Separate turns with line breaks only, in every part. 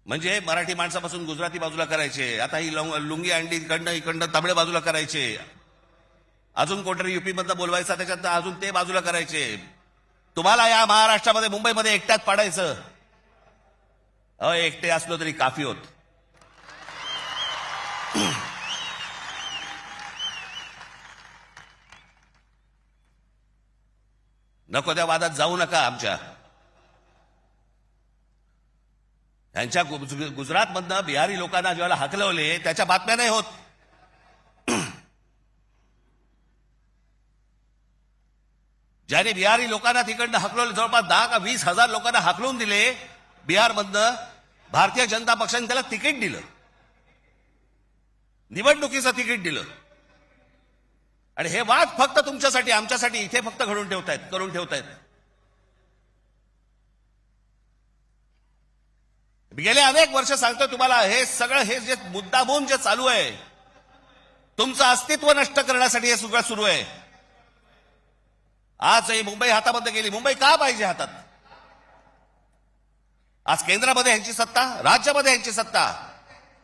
म्हणजे मराठी माणसापासून गुजराती बाजूला करायचे, आता ही लुंगी अंडी इकडनं तमिळ बाजूला करायचे, अजून कोणतरी युपी मधनं बोलवायचा त्याच्यात अजून ते बाजूला करायचे. तुम्हाला या महाराष्ट्रामध्ये मुंबईमध्ये एकट्यात पाडायचं. एकटे असलो तरी काफी होत. नको त्या वादात जाऊ नका. आमच्या यांच्या गुजरातमधनं बिहारी लोकांना जेव्हा हाकलवले त्याच्या बातम्या नाही होत. ज्याने बिहारी लोकांना तिकडनं हाकलवले, जवळपास 10 का 20 हजार लोकांना हाकलून दिले बिहारमधनं, भारतीय जनता पक्षाने त्याला तिकीट दिलं, निवडणुकीचं तिकीट दिलं. आणि हे वाद फक्त तुमच्यासाठी आमच्यासाठी इथे फक्त करून ठेवतायत. गेले अनेक वर्ष सांगतोय तुम्हाला, हे सगळं हे जे मुद्दामून जे चालू आहे, तुमचं अस्तित्व नष्ट करण्यासाठी हे सगळं सुरू आहे. आज ही मुंबई हातामध्ये गेली. मुंबई का पाहिजे हातात? आज केंद्रामध्ये यांची सत्ता, राज्यामध्ये यांची सत्ता,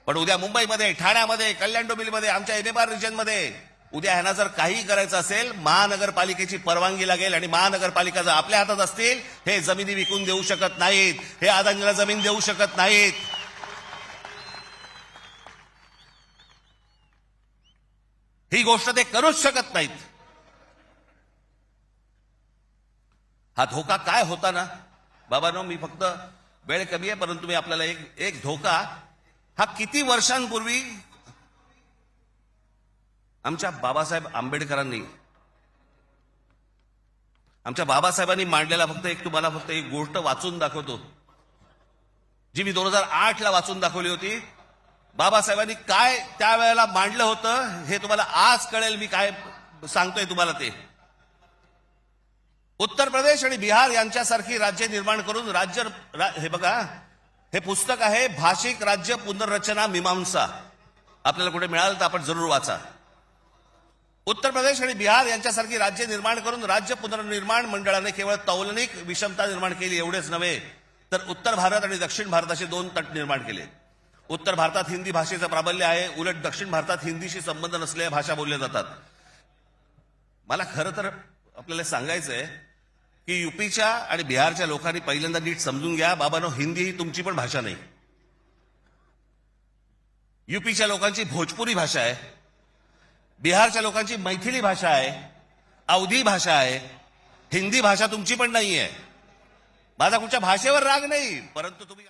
पण उद्या मुंबईमध्ये, ठाण्यामध्ये, कल्याण डोंबिवलीमध्ये, आमच्या एमएमआर रिजनमध्ये उद्या ह्यांना जर काही करायचं असेल, महानगरपालिकेची परवानगी लागेल. आणि महानगरपालिका जर आपल्या हातात असतील, हे जमिनी विकून देऊ शकत नाहीत, हे अदानीला जमीन देऊ शकत नाहीत. ही गोष्ट ते करूच शकत नाहीत. हा धोका काय होता ना बाबांनो, मी फक्त वेळ कमी आहे परंतु मी आपल्याला एक धोका, हा किती वर्षांपूर्वी आमच्या बाबासाहेब आंबेडकरांनी, आमच्या बाबासाहेबांनी मांडलेला तुम्हाला फक्त एक गोष्ट वाचून दाखवतो, जी मी 2008 ला वाचून दाखवली होती. बाबासाहेबांनी काय त्यावेळेला मांडलं होतं हे तुम्हाला आज कळेल. मी काय सांगतोय तुम्हाला ते. उत्तर प्रदेश आणि बिहार यांच्यासारखी राज्य निर्माण करून हे बघा, हे पुस्तक आहे भाषिक राज्य पुनर्रचना मीमांसा. आपल्याला कुठे मिळालं तर आपण जरूर वाचा. उत्तर प्रदेश आणि बिहार यांच्यासारखी राज्य निर्माण करून राज्य पुनर्निर्माण मंडळाने केवळ तौलनिक विषमता निर्माण केली एवढेच नव्हे, तर उत्तर भारत आणि दक्षिण भारताचे 2 तट निर्माण केले. उत्तर भारतात हिंदी भाषेचं प्राबल्य आहे, उलट दक्षिण भारतात हिंदीशी संबंध नसलेल्या भाषा बोलल्या जातात. मला खरं तर आपल्याला सांगायचंय की युपीच्या आणि बिहारच्या लोकांनी पहिल्यांदा नीट समजून घ्या, बाबांनो, हिंदी ही तुमची पण भाषा नाही. युपीच्या लोकांची भोजपुरी भाषा आहे, बिहारच्या लोकांची मैथिली भाषा आहे, अवधी भाषा आहे. हिंदी भाषा तुमची पण नाही आहे. माझा कुठच्या भाषेवर राग नाही, परंतु तुम्ही